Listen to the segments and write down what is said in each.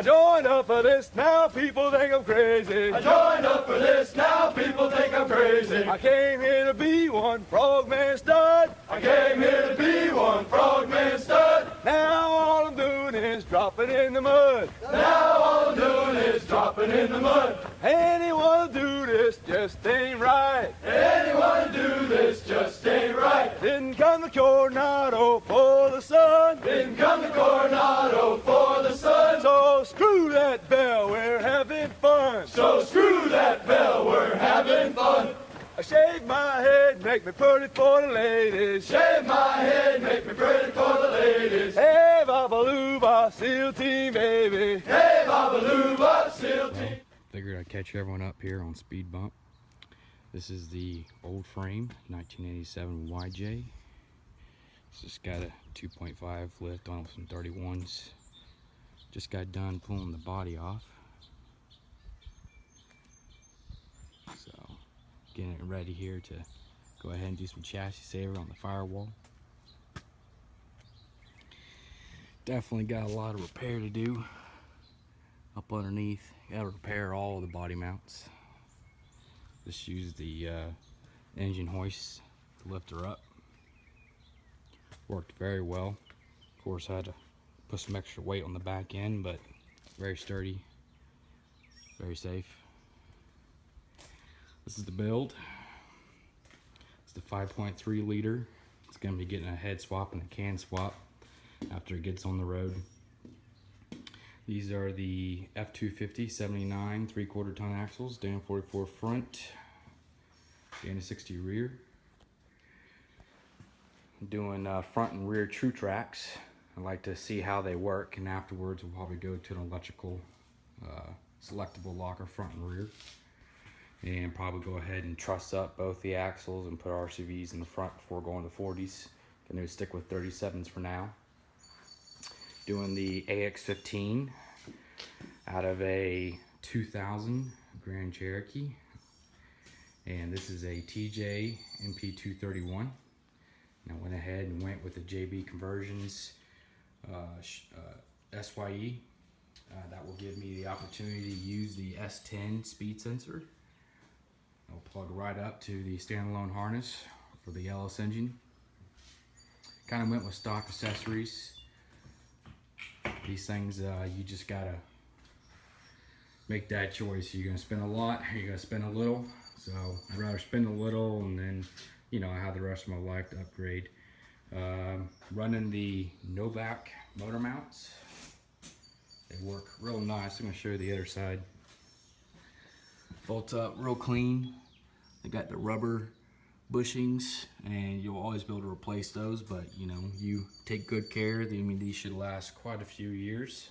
I joined up for this, now people think I'm crazy. I joined up for this, now people think I'm crazy. I came here to be one frogman stud. I came here to be one frogman stud. Now all I'm doing is dropping in the mud. Now all I'm doing is dropping in the mud. Anyone do this just ain't right. Anyone do this just ain't right. Didn't come to Coronado for the sun. Didn't come to Coronado for the sun. So screw that bell, we're having fun. So screw that bell, we're having fun. I shave my head, make me pretty for the ladies. Shave my head, make me pretty for the ladies. Hey, Babalooba, SEAL Team, baby. Hey, Babalooba, SEAL Team. Figured I'd catch everyone up here on Speed Bump. This is the old frame, 1987 YJ. It's just got a 2.5 lift on some 31s. Just got done pulling the body off. So, getting it ready here to go ahead and do some chassis saver on the firewall. Definitely got a lot of repair to do up underneath. Gotta repair all of the body mounts. Just use the engine hoist to lift her up. Worked very well. Of course, I had to put some extra weight on the back end, but very sturdy, very safe. This is the build. It's the 5.3 liter. It's going to be getting a head swap and a can swap after it gets on the road. These are the F250 79 3/4 ton axles, Dana 44 front, Dana 60 rear. I'm doing front and rear true tracks. I like to see how they work, and afterwards we'll probably go to an electrical selectable locker front and rear, and probably go ahead and truss up both the axles and put RCVs in the front before going to 40s. Gonna stick with 37s for now. Doing the AX15 out of a 2000 Grand Cherokee, and this is a TJ MP231. And I went ahead and went with the JB Conversions SYE. That will give me the opportunity to use the S10 speed sensor. I'll plug right up to the standalone harness for the LS engine. Kind of went with stock accessories. These things, you just gotta make that choice. You're gonna spend a lot, or you're gonna spend a little. So I'd rather spend a little and then, you know, I have the rest of my life to upgrade. Running the Novak motor mounts. They work real nice. I'm gonna show you the other side. Bolt up real clean. They got the rubber bushings, and you'll always be able to replace those, but you know, you take good care. I mean, these should last quite a few years,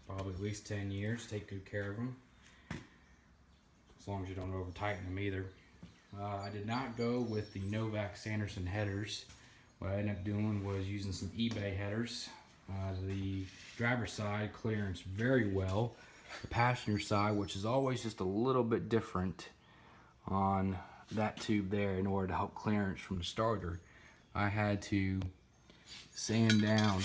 probably at least 10 years. Take good care of them, as long as you don't over tighten them either. I did not go with the Novak Sanderson headers. What I ended up doing was using some eBay headers. The driver's side clearance very well. The passenger side, which is always just a little bit different on that tube there, in order to help clearance from the starter, I had to sand down,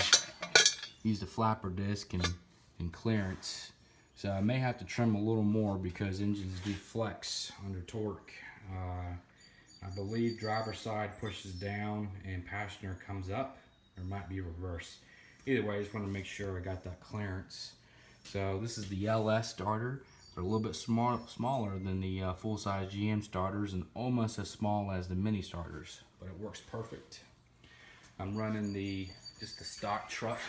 use the flapper disc and clearance. So I may have to trim a little more because engines do flex under torque. I believe driver side pushes down and passenger comes up, or it might be reverse. Either way, I just want to make sure I got that clearance. So this is the LS starter, but a little bit smaller than the full-size GM starters, and almost as small as the mini starters, but it works perfect. I'm running just the stock truck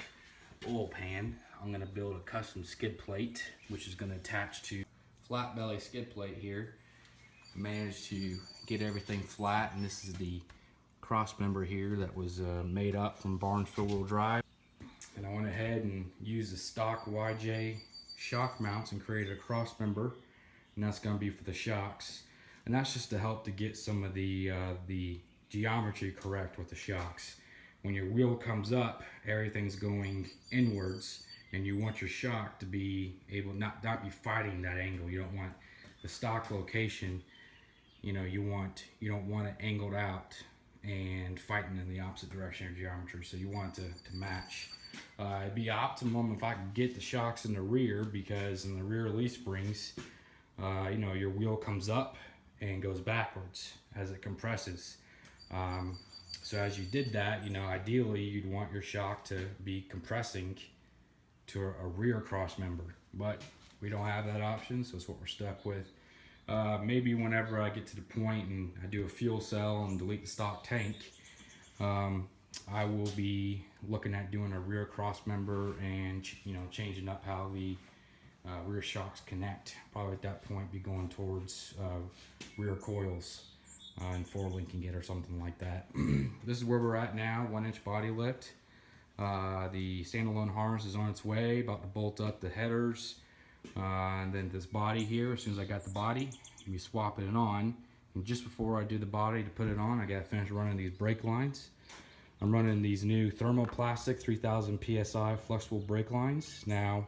oil pan. I'm going to build a custom skid plate, which is going to attach to flat belly skid plate here. I managed to get everything flat, and this is the cross member here that was made up from Barnes 4-wheel drive. And I went ahead and used the stock YJ shock mounts and created a cross member, and that's going to be for the shocks. And that's just to help to get some of the geometry correct with the shocks. When your wheel comes up, everything's going inwards, and you want your shock to be able not be fighting that angle. You don't want the stock location, you know, you don't want it angled out and fighting in the opposite direction of geometry. So you want it to match. It'd be optimum if I could get the shocks in the rear, because in the rear leaf springs, you know, your wheel comes up and goes backwards as it compresses. So as you did that, you know, ideally you'd want your shock to be compressing to a rear cross member, but we don't have that option, so it's what we're stuck with. Maybe whenever I get to the point and I do a fuel cell and delete the stock tank, I will be looking at doing a rear cross member and, you know, changing up how the rear shocks connect. Probably at that point be going towards rear coils and four-linking it or something like that. This is where we're at now, 1-inch body lift. The standalone harness is on its way, about to bolt up the headers. And then this body here, as soon as I got the body, we swap it on. And just before I do the body to put it on, I gotta finish running these brake lines. I'm running these new thermoplastic 3000 PSI flexible brake lines. Now,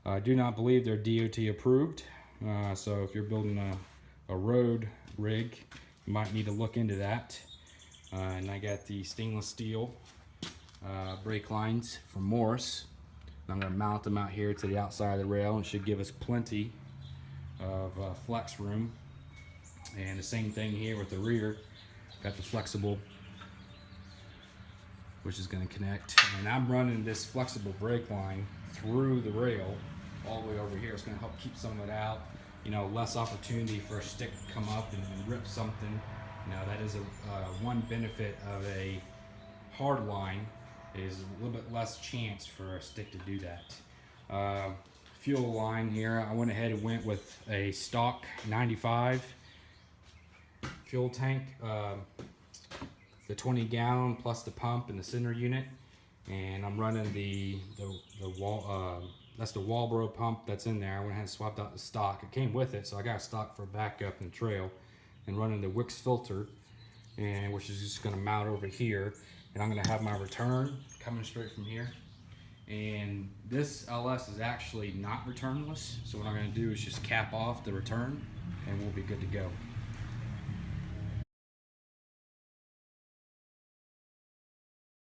I do not believe they're DOT approved. So if you're building a road rig, you might need to look into that. And I got the stainless steel brake lines from Morse. I'm going to mount them out here to the outside of the rail, and should give us plenty of flex room. And the same thing here with the rear. Got the flexible, which is going to connect. And I'm running this flexible brake line through the rail all the way over here. It's going to help keep some of it out. You know, less opportunity for a stick to come up and rip something. You know, that is one benefit of a hard line, is a little bit less chance for a stick to do that. Fuel line here, I went ahead and went with a stock 95 fuel tank, the 20 gallon plus the pump and the center unit. And I'm running the wall, that's the Wallbro pump that's in there. I went ahead and swapped out the stock. It came with it, so I got a stock for backup in the trail. And running the Wix filter, and which is just gonna mount over here. And I'm gonna have my return coming straight from here. And this LS is actually not returnless. So what I'm gonna do is just cap off the return and we'll be good to go.